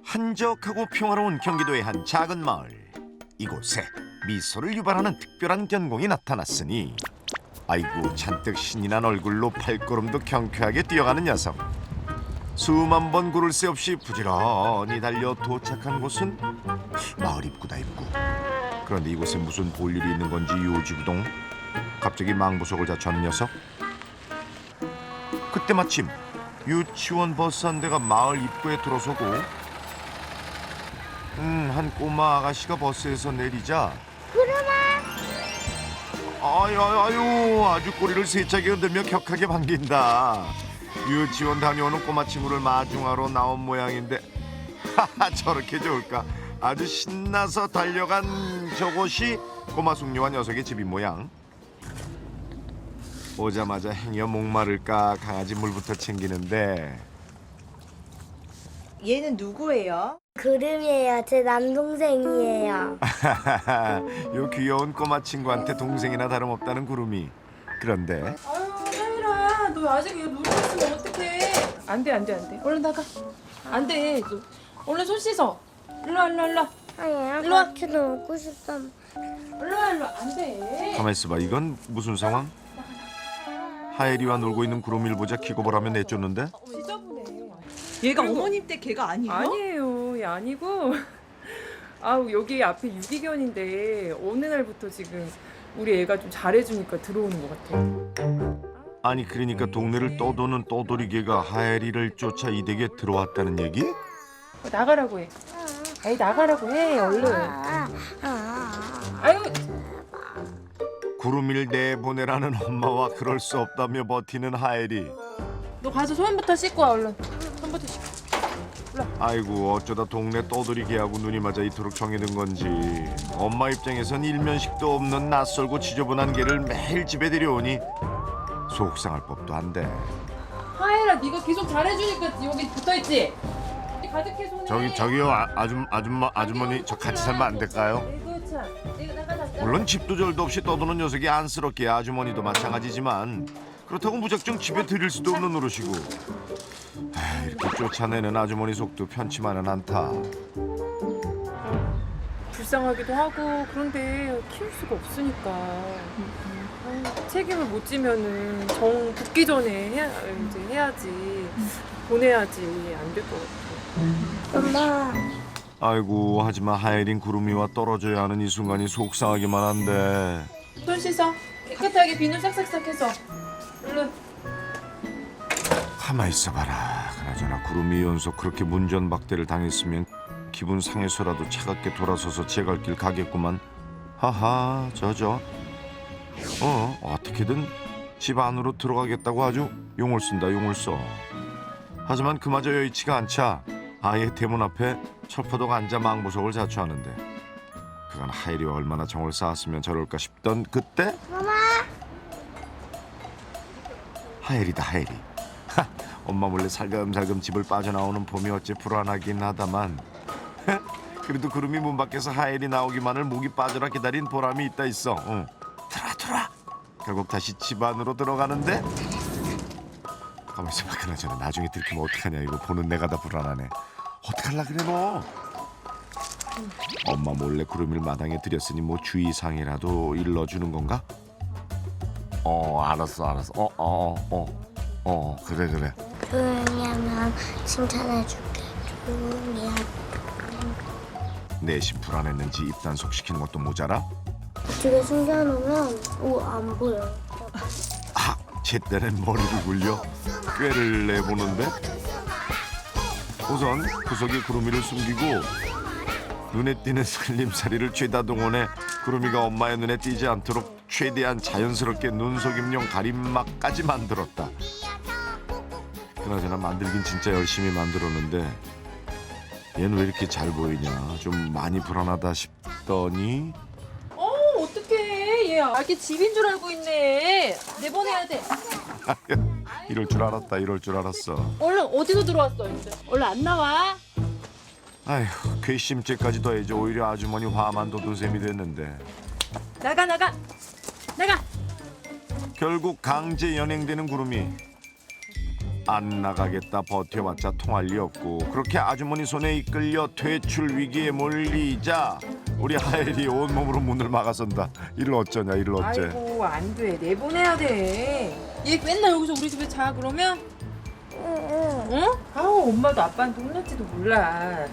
한적하고 평화로운 경기도의 한 작은 마을. 이곳에 미소를 유발하는 특별한 견공이 나타났으니 아이고 잔뜩 신이 난 얼굴로 발걸음도 경쾌하게 뛰어가는 녀석. 수만 번 구를 새 없이 부지런히 달려 도착한 곳은 마을 입구다 입구. 그런데 이곳에 무슨 볼일이 있는 건지 요지부동. 갑자기 망부석을 자초하는 녀석. 그때 마침 유치원 버스 한 대가 마을 입구에 들어서고 한 꼬마 아가씨가 버스에서 내리자 아유 아주 꼬리를 세차게 흔들며 격하게 반긴다. 유치원 다녀오는 꼬마 친구를 마중하러 나온 모양인데 하하 저렇게 좋을까. 아주 신나서 달려간 저곳이 꼬마 숙녀와 녀석의 집인 모양. 오자마자 행여 목마를까 강아지 물부터 챙기는데 얘는 누구예요? 그름이에요. 제 남동생이에요. 요 귀여운 꼬마 친구한테 동생이나 다름없다는 구름이. 그런데 아유, 하율아, 너 아직 이거 놀고 있으면 어떡해? 안 돼, 안 돼, 안 돼. 얼른 나가. 안 돼. 너 얼른 손 씻어. 일로 와, 일로 와, 일로 와. 아니야, 일로 와. 같이 놀고 싶어. 일로 와, 일로 와. 안 돼. 가만 있어봐. 이건 무슨 상황? 하엘이와 놀고 있는 구름이를 보자 기고벌하며 내쫓는데 지저분해. 얘가 어머님 때 걔가 아니에요? 아니에요. 얘 아니고. 아우, 여기 앞에 유기견인데 어느 날부터 지금 우리 애가 좀 잘해주니까 들어오는 것 같아요. 아니 그러니까 동네를 떠도는 떠돌이개가 하엘이를 쫓아 이 댁에 들어왔다는 얘기? 나가라고 해. 아이, 나가라고 해, 얼른. 아유, 구름이를 내보내라는 엄마와 그럴 수 없다며 버티는 하엘이. 너 가서 손부터 씻고 와, 얼른. 손부터 씻고. 아이고 어쩌다 동네 떠돌이개하고 눈이 맞아 이토록 정이 든 건지. 엄마 입장에선 일면식도 없는 낯설고 지저분한 개를 매일 집에 데려오니 속상할 법도 한데. 하혜라, 네가 계속 잘해주니까 여기 붙어있지? 가득해 손에. 저기요 아주머니 저 같이 살면 안 될까요? 아이고 참. 내가 나가. 물론 집도 절도 없이 떠도는 녀석이 안쓰럽게 아주머니도 마찬가지지만 그렇다고 무작정 집에 들일 수도 없는 노릇이고. 이렇게 쫓아내는 아주머니 속도 편치만은 않다. 불쌍하기도 하고 그런데 키울 수가 없으니까. 책임을 못 지면은 정 붙기 전에 이제 해야지. 보내야지. 안 될 것 같아. 엄마, 아이고 하지만 하엘인 구름이와 떨어져야 하는 이 순간이 속상하기만 한데. 손 씻어. 깨끗하게 비누 싹싹싹 해서. 얼른. 가만 있어봐라. 그나저나 구름이 연속 그렇게 문전박대를 당했으면 기분 상해서라도 차갑게 돌아서서 제 갈 길 가겠구만. 하하 어떻게든 집 안으로 들어가겠다고 아주 용을 쓴다 용을 써. 하지만 그마저 여의치가 않자 아예 대문 앞에 철퍼덕 앉아 망부석을 자초하는데 그간 하엘이와 얼마나 정을 쌓았으면 저럴까 싶던 그때 엄마. 하엘이다 하엘이. 엄마 몰래 살금살금 집을 빠져나오는 봄이 어째 불안하긴 하다만 그래도 구름이 문 밖에서 하엘이 나오기만을 목이 빠져라 기다린 보람이 있다 있어. 들어와. 결국 다시 집 안으로 들어가는데 가만 있어봐. 그나저나 나중에 들키면 어떡하냐. 이거 보는 내가 다 불안하네. 어떡할라 그래 너. 엄마 몰래 구름이를 마당에 들였으니 뭐 주의사항이라도 일러주는 건가? 알았어. 그래. 조용히 하면 칭찬해줄게. 조용히 하면. 내심 불안했는지 입단속 시키는 것도 모자라. 집에 숨겨놓으면 안 보여. 제때는 머리를 굴려 꾀를 내보는데 우선 구석에 구름이를 숨기고 눈에 띄는 살림살이를 죄다 동원해 구름이가 엄마의 눈에 띄지 않도록 최대한 자연스럽게 눈속임용 가림막까지 만들었다. 그나저나 만들긴 진짜 열심히 만들었는데 얘는 왜 이렇게 잘 보이냐. 좀 많이 불안하다 싶더니 어떡해. 얘 아기 집인 줄 알고 있네. 내보내야 돼. 이럴 줄 알았어. 얼른 어디서 들어왔어 이제. 얼른 안 나와. 아휴 괘씸죄까지 더해져 오히려 아주머니 화만 돋은 셈이 됐는데 나가. 결국 강제 연행되는 구름이 안 나가겠다 버텨봤자 통할 리 없고 그렇게 아주머니 손에 이끌려 퇴출 위기에 몰리자 우리 하엘이 온몸으로 문을 막아선다. 이를 어쩌냐 이를 어째. 아이고 안 돼. 내보내야 돼. 얘 맨날 여기서 우리 집에 자 그러면? 응? 아우 엄마도 아빠한테 혼날지도 몰라.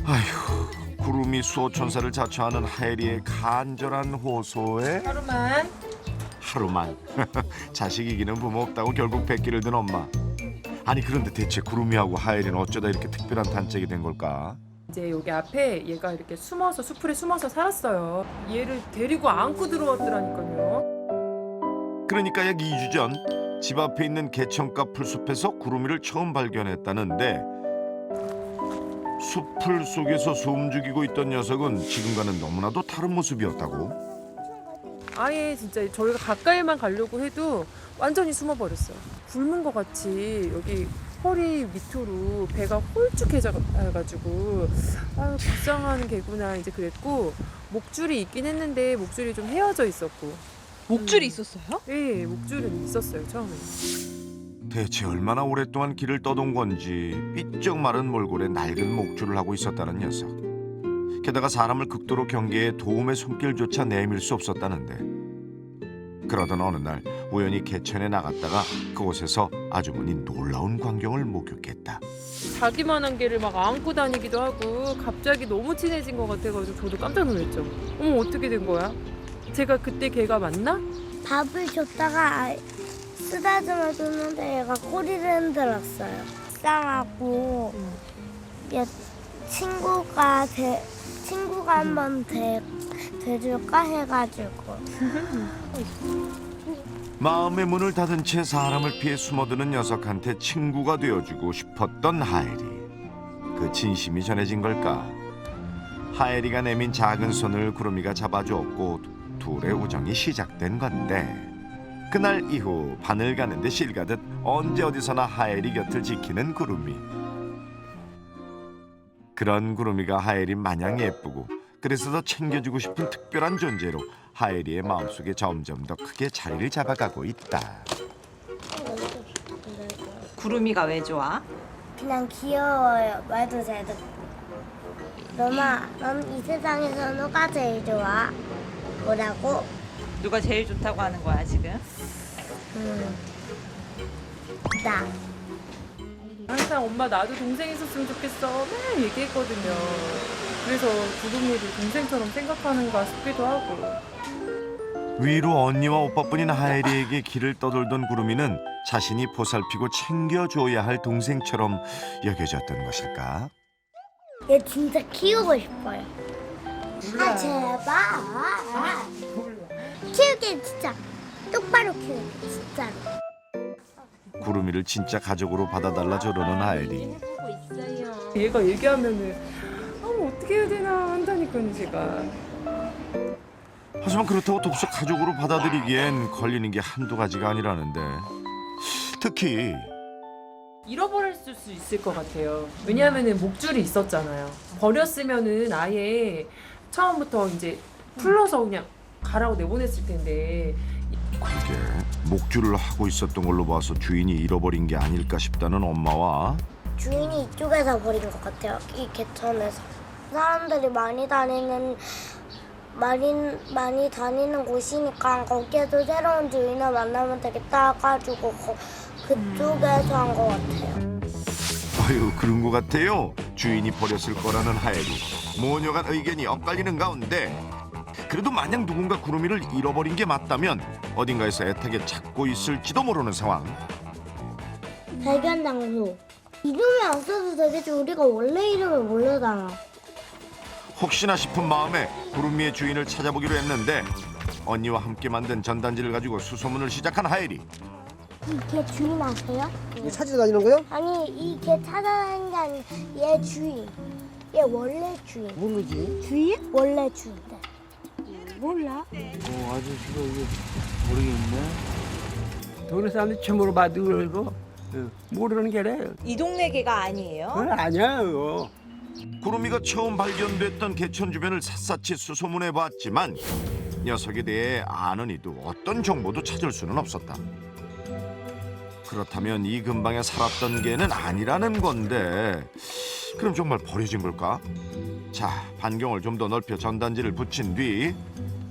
아휴 구름이 수호천사를 자처하는 하엘이의 간절한 호소에 하루만 자식이기는 부모 없다고 결국 뱉기를 든 엄마. 아니 그런데 대체 구름이하고 하엘이는 어쩌다 이렇게 특별한 단짝이 된 걸까? 이제 여기 앞에 얘가 이렇게 숨어서 수풀에 숨어서 살았어요. 얘를 데리고 안고 들어왔더라니까요. 그러니까 약 2주 전 집 앞에 있는 개천가 풀숲에서 구름이를 처음 발견했다는데 숲풀 속에서 숨죽이고 있던 녀석은 지금과는 너무나도 다른 모습이었다고. 아예 진짜 저희가 가까이만 가려고 해도 완전히 숨어버렸어요. 굶은 것 같이 여기 허리 밑으로 배가 홀쭉해져가지고 아유 불쌍한 개구나 이제 그랬고 목줄이 있긴 했는데 목줄이 좀 헤어져 있었고 목줄이 있었어요? 네 목줄은 있었어요 처음에. 대체 얼마나 오랫동안 길을 떠돈 건지 삐쩍 마른 몰골에 낡은 목줄을 하고 있었다는 녀석. 게다가 사람을 극도로 경계해 도움의 손길조차 내밀 수 없었다는데 그러던 어느 날 우연히 개천에 나갔다가 그곳에서 아주머니 놀라운 광경을 목격했다. 자기만한 개를 막 안고 다니기도 하고 갑자기 너무 친해진 것 같아가지고 저도 깜짝 놀랐죠. 어머 어떻게 된 거야? 제가 그때 걔가 맞나? 밥을 줬다가 쓰다듬어 줬는데 얘가 꼬리를 흔들었어요. 불쌍하고 얘 친구가 한번 돼줄까 해가지고. 마음의 문을 닫은 채 사람을 피해 숨어드는 녀석한테 친구가 되어주고 싶었던 하엘이. 그 진심이 전해진 걸까? 하엘이가 내민 작은 손을 구름이가 잡아주었고 둘의 우정이 시작된 건데 그날 이후 바늘 가는데 실 가듯 언제 어디서나 하엘이 곁을 지키는 구름이. 그런 구름이가 하엘이 마냥 예쁘고 그래서 더 챙겨주고 싶은 특별한 존재로 하엘이의 마음속에 점점 더 크게 자리를 잡아가고 있다. 구름이가 왜 좋아? 그냥 귀여워요. 말도 잘 듣고. 넌 이 세상에서 누가 제일 좋아? 뭐라고? 누가 제일 좋다고 하는 거야 지금? 나. 항상 엄마 나도 동생 있었으면 좋겠어 맨날 얘기했거든요. 그래서 구름이를 동생처럼 생각하는가 싶기도 하고. 위로 언니와 오빠뿐인 하엘이에게 길을 떠돌던 구름이는 자신이 보살피고 챙겨줘야 할 동생처럼 여겨졌던 것일까? 얘 진짜 키우고 싶어요. 아 제발. 키우게 진짜 똑바로 키우게 진짜로. 구름이를 진짜 가족으로 받아달라 저러는 하엘이. 얘가 얘기하면은 어떻게 해야 되나 한다니까요 제가. 하지만 그렇다고 독서 가족으로 받아들이기엔 걸리는 게 한두 가지가 아니라는데 특히 잃어버릴 수 있을 것 같아요. 왜냐하면은 목줄이 있었잖아요. 버렸으면은 아예 처음부터 이제 풀러서 그냥 가라고 내보냈을 텐데. 그게 목줄을 하고 있었던 걸로 봐서 주인이 잃어버린 게 아닐까 싶다는 엄마와 주인이 이쪽에서 버린 것 같아요. 이 개천에서. 사람들이 많이 다니는 곳이니까 거기에도 새로운 주인을 만나면 되겠다 해가지고 그쪽에서 한 것 같아요. 아유 그런 것 같아요. 주인이 버렸을 거라는 하엘이 모녀간 의견이 엇갈리는 가운데 그래도 만약 누군가 구름이를 잃어버린 게 맞다면 어딘가에서 애타게 찾고 있을지도 모르는 상황. 발견 장소. 이름이 안 써도 되겠지. 우리가 원래 이름을 모르잖아. 혹시나 싶은 마음에 구름이의 주인을 찾아보기로 했는데 언니와 함께 만든 전단지를 가지고 수소문을 시작한 하엘이. 이 개 주인 아세요? 이게 찾으러 다니는 거요? 아니 이 개 찾아다니는 게 아니라 얘 주인. 얘 원래 주인. 모르지. 주인? 원래 주인. 몰라? 아저씨가 이게 모르겠네. 동네 사람들 처음 물어봐도 그러고 모르는 게래. 이 동네 개가 아니에요? 그건 아니야요. 구름이가 처음 발견됐던 개천 주변을 샅샅이 수소문해봤지만 녀석에 대해 아는 이도 어떤 정보도 찾을 수는 없었다. 그렇다면 이 근방에 살았던 개는 아니라는 건데 그럼 정말 버려진 걸까? 자, 반경을 좀 더 넓혀 전단지를 붙인 뒤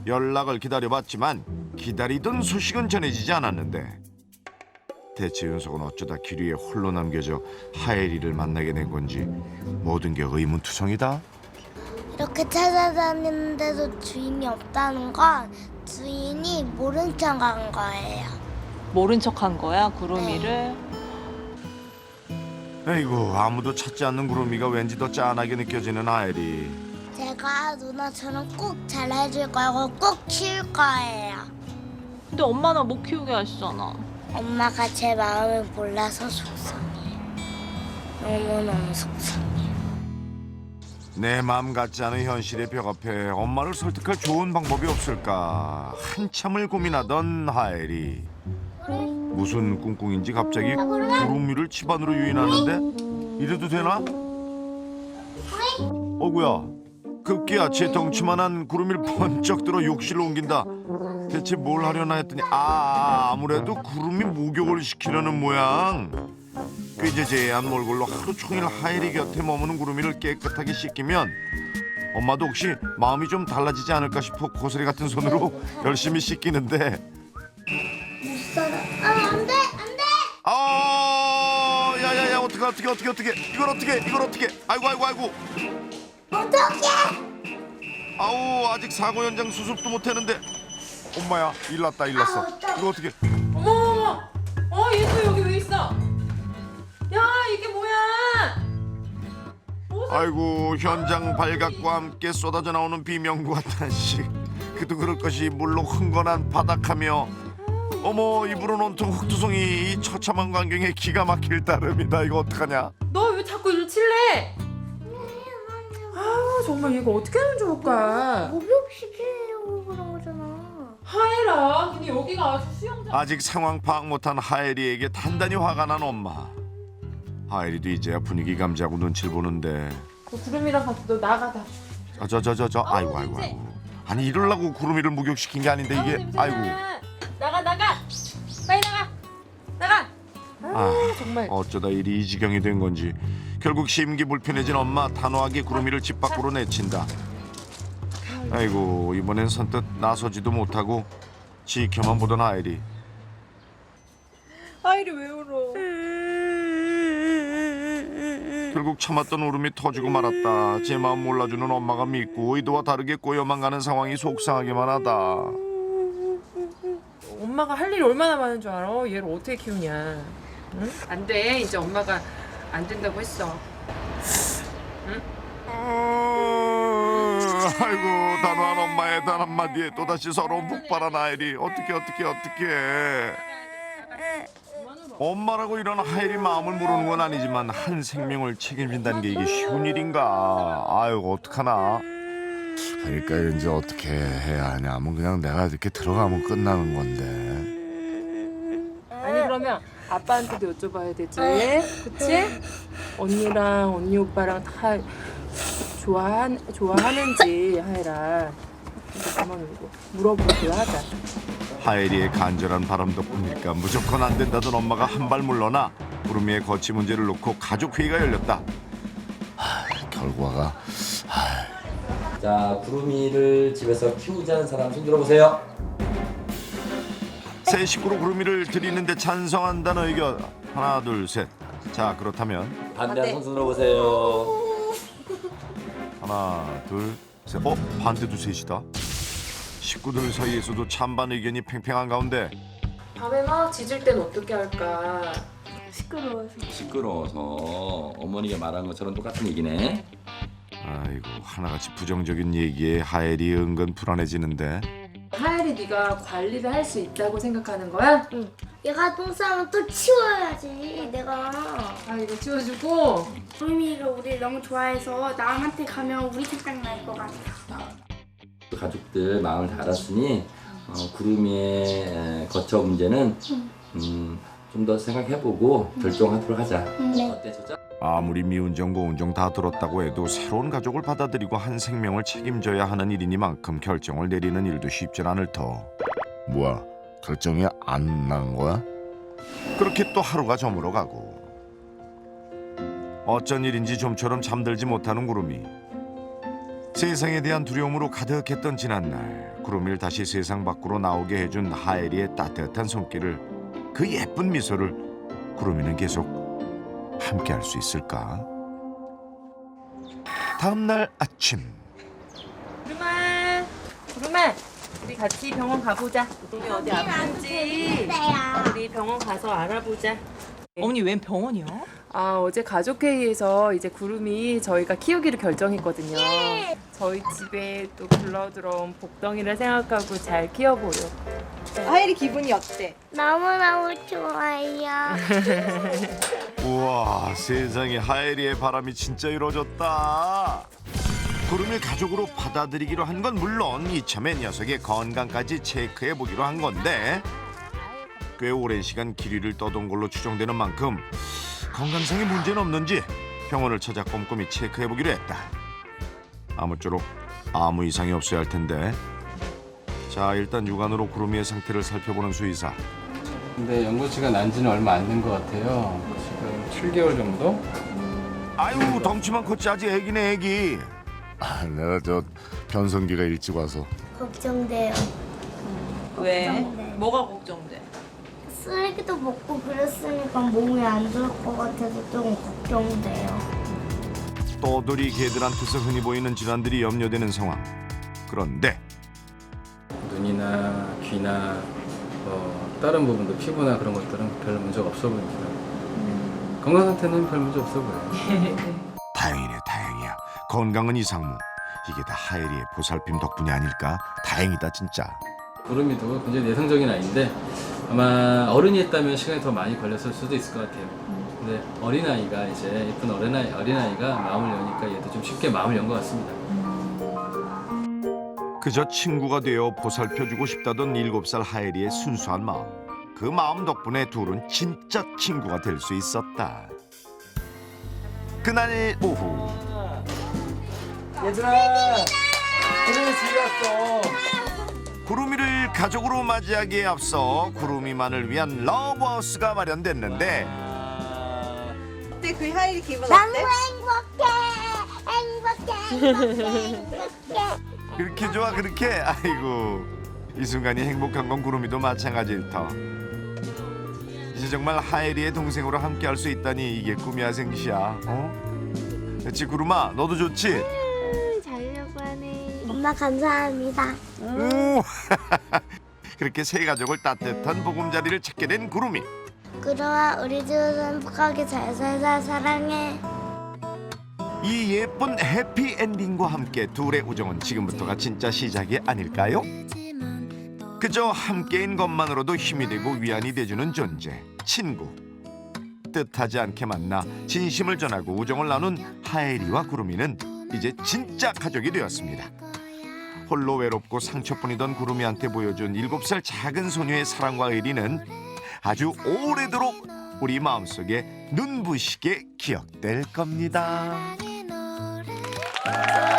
연락을 기다려봤지만 기다리던 소식은 전해지지 않았는데 대체 윤석은 어쩌다 길 위에 홀로 남겨져 하엘이를 만나게 된 건지 모든 게 의문투성이다. 이렇게 찾아다니는데도 주인이 없다는 건 주인이 모른 척 한 거예요. 모른 척한 거야 구름이를. 에이구, 아무도 찾지 않는 구름이가 왠지 더 짠하게 느껴지는 하엘이. 제가 누나처럼 꼭 잘해줄 거고 꼭 키울 거예요. 근데 엄마는 못 키우게 하시잖아. 엄마가 제 마음을 몰라서 속상해. 너무너무 속상해. 내 마음 같지 않은 현실에 벽 앞에 엄마를 설득할 좋은 방법이 없을까 한참을 고민하던 하엘이 무슨 꿍꿍인지 갑자기 구름 위를 집안으로 유인하는데 이래도 되나? 어구야, 급기야 제 덩치만한 구름이를 번쩍 들어 욕실로 옮긴다. 대체 뭘 하려나 했더니 아무래도 구름이 목욕을 시키려는 모양. 꾀재재한 몰골로 하루 종일 하엘이 곁에 머무는 구름이를 깨끗하게 씻기면 엄마도 혹시 마음이 좀 달라지지 않을까 싶어 고스리 같은 손으로 열심히 씻기는데 안돼 안돼. 야야야, 어떻게 이걸 어떻게 아이고 어떡해. 아우, 아직 사고 현장 수습도 못했는데 엄마야, 일났어. 이거 어떻게? 어머, 얘 또 여기 왜 있어? 야, 이게 뭐야? 아이고, 현장 발각과 함께 쏟아져 나오는 비명과 탄식. 그도 그럴 것이 물로 흥건한 바닥하며 어머, 입으로는 온통 흙투성이. 이 처참한 광경에 기가 막힐 따름이다. 이거 어떡하냐? 너 왜 자꾸 일 칠래? 아, 정말 얘가 어떻게 하면 좋을까? 목욕시키려고 그런 거잖아. 하엘아, 근데 여기가 아주 수영장. 아직 상황 파악 못한 하엘이에게 단단히 화가 난 엄마. 하엘이도 이제야 분위기 감지하고 눈치를 보는데 너 구름이랑 같이 너 나가다. 아이고. 아니, 이러려고 구름이를 목욕시킨 게 아닌데 이게 아이고. 나가. 빨리 나가. 정말. 어쩌다 일이 이 지경이 된 건지 결국 심기불편해진 엄마 단호하게 구름이를 집 밖으로 내친다. 아이고, 이번엔 선뜻 나서지도 못하고 지켜만 보던 하엘이 하엘이 왜 울어? 결국 참았던 울음이 터지고 말았다. 제 마음 몰라주는 엄마가 믿고 의도와 다르게 꼬여만 가는 상황이 속상하기만 하다. 엄마가 할 일이 얼마나 많은 줄 알아? 얘를 어떻게 키우냐? 응? 안 돼. 이제 엄마가 안 된다고 했어. 아이고, 단호한 엄마의 단 한마디에 또다시 서러운 폭발한 하엘이 어떻게 엄마라고 이런 하엘이 마음을 모르는 건 아니지만 한 생명을 책임진다는 게 이게 쉬운 일인가. 아유, 어떡하나. 그러니까 이제 어떻게 해야 하냐면 그냥 내가 이렇게 들어가면 끝나는 건데. 아니 그러면 아빠한테도 여쭤봐야 되지. 그치? 언니랑 언니 오빠랑 다 좋아하는지 하엘아. 이제 가만 울고 물어보기로 하자. 하엘이의 간절한 바람 덕분일까 무조건 안 된다던 엄마가 한 발 물러나 구름이의 거취 문제를 놓고 가족 회의가 열렸다. 결과가 자, 구름이를 집에서 키우자는 사람 손 들어보세요. 새 식구로 구름이를 드리는데 찬성한다는 의견 하나 둘 셋. 자, 그렇다면 반대하는 손 들어보세요. 하나 둘 셋. 반대도 셋이다. 식구들 사이에서도 찬반 의견이 팽팽한 가운데 밤에 막 짖을 땐 어떻게 할까? 시끄러워서 어머니가 말한 것처럼 똑같은 얘기네. 아이고, 하나같이 부정적인 얘기에 하엘이 은근 불안해지는데 하엘이 네가 관리를 할 수 있다고 생각하는 거야? 응. 얘가 똥 싸면 또 치워야지. 내가. 아 이거 치워주고. 구름이가 우리 너무 좋아해서 남한테 가면 우리 생각 날 것 같아. 가족들 마음을 다 알았으니 구름이의 거처 문제는 좀 더 생각해보고 결정하도록 하자. 어때, 저자? 아무리 미운정 고운정 다 들었다고 해도 새로운 가족을 받아들이고 한 생명을 책임져야 하는 일이니만큼 결정을 내리는 일도 쉽진 않을 터. 뭐야, 결정이 안 난 거야? 그렇게 또 하루가 저물어가고 어쩐 일인지 좀처럼 잠들지 못하는 구름이 세상에 대한 두려움으로 가득했던 지난날 구름이를 다시 세상 밖으로 나오게 해준 하엘이의 따뜻한 손길을 그 예쁜 미소를 구름이는 계속 함께할 수 있을까? 다음 날 아침 구름아, 우리 같이 병원 가보자. 우리 어디 아픈지 우리 병원 가서 알아보자. 어머니 웬 병원이요? 아, 어제 가족회의에서 이제 구름이 저희가 키우기로 결정했거든요. 저희 집에 또 굴러들어온 복덩이를 생각하고 잘 키워보려. 하일이 기분이 어때? 너무너무 좋아요. 우와 세상에 하엘이의 바람이 진짜 이루어졌다. 구름을 가족으로 받아들이기로 한 건 물론 이참에 녀석의 건강까지 체크해 보기로 한 건데 꽤 오랜 시간 길이를 떠돈 걸로 추정되는 만큼 건강상의 문제는 없는지 병원을 찾아 꼼꼼히 체크해 보기로 했다. 아무쪼록 아무 이상이 없어야 할 텐데. 자 일단 육안으로 구름이의 상태를 살펴보는 수의사. 근데 연고치가 난 지는 얼마 안 된 것 같아요. 지금 7개월 정도? 아유 덩치만 컸지 아직 애기네 애기. 내가 저 변성기가 일찍 와서 걱정돼요. 왜? 뭐가 걱정돼? 쓰레기도 먹고 그랬으니까 몸이 안 좋을 것 같아서 좀 걱정돼요. 떠돌이 개들한테서 흔히 보이는 질환들이 염려되는 상황. 그런데 눈이나 귀나 다른 부분도 피부나 그런 것들은 별 문제가 없어 보입니다. 건강 상태는 별 문제 없어 보여요. 다행이네 다행이야. 건강은 이상무. 이게 다 하엘이의 보살핌 덕분이 아닐까? 다행이다 진짜. 구름이도 굉장히 내성적인 아이인데 아마 어른이 했다면 시간이 더 많이 걸렸을 수도 있을 것 같아요. 근데 어린아이가 이제 예쁜 어린아이가 마음을 여니까 얘도 좀 쉽게 마음을 연 것 같습니다. 그저 친구가 되어 보살펴주고 싶다던 7살 하엘이의 순수한 마음. 그 마음 덕분에 둘은 진짜 친구가 될 수 있었다. 그날 오후 얘들아, 구름이 집에 왔어. 구름이를 가족으로 맞이하기에 앞서 구름이만을 위한 러브하우스가 마련됐는데 어때 그 하일이 기분 너무 어때? 행복해. 그렇게 좋아 그렇게? 아이고 이 순간이 행복한 건 구름이도 마찬가지일 터. 이제 정말 하엘이의 동생으로 함께할 수 있다니 이게 꿈이야 생시야. 그렇지 구름아 너도 좋지? 자려고 하네. 엄마 감사합니다. 오. 그렇게 세 가족을 따뜻한 보금자리를 찾게 된 구름이. 그러와 우리 집에서 행복하게 잘 살자. 사랑해. 이 예쁜 해피엔딩과 함께 둘의 우정은 지금부터가 진짜 시작이 아닐까요? 그저 함께인 것만으로도 힘이 되고 위안이 돼주는 존재, 친구. 뜻하지 않게 만나 진심을 전하고 우정을 나눈 하엘이와 구름이는 이제 진짜 가족이 되었습니다. 홀로 외롭고 상처뿐이던 구름이한테 보여준 7살 작은 소녀의 사랑과 의리는 아주 오래도록 우리 마음속에 눈부시게 기억될 겁니다. 사랑해.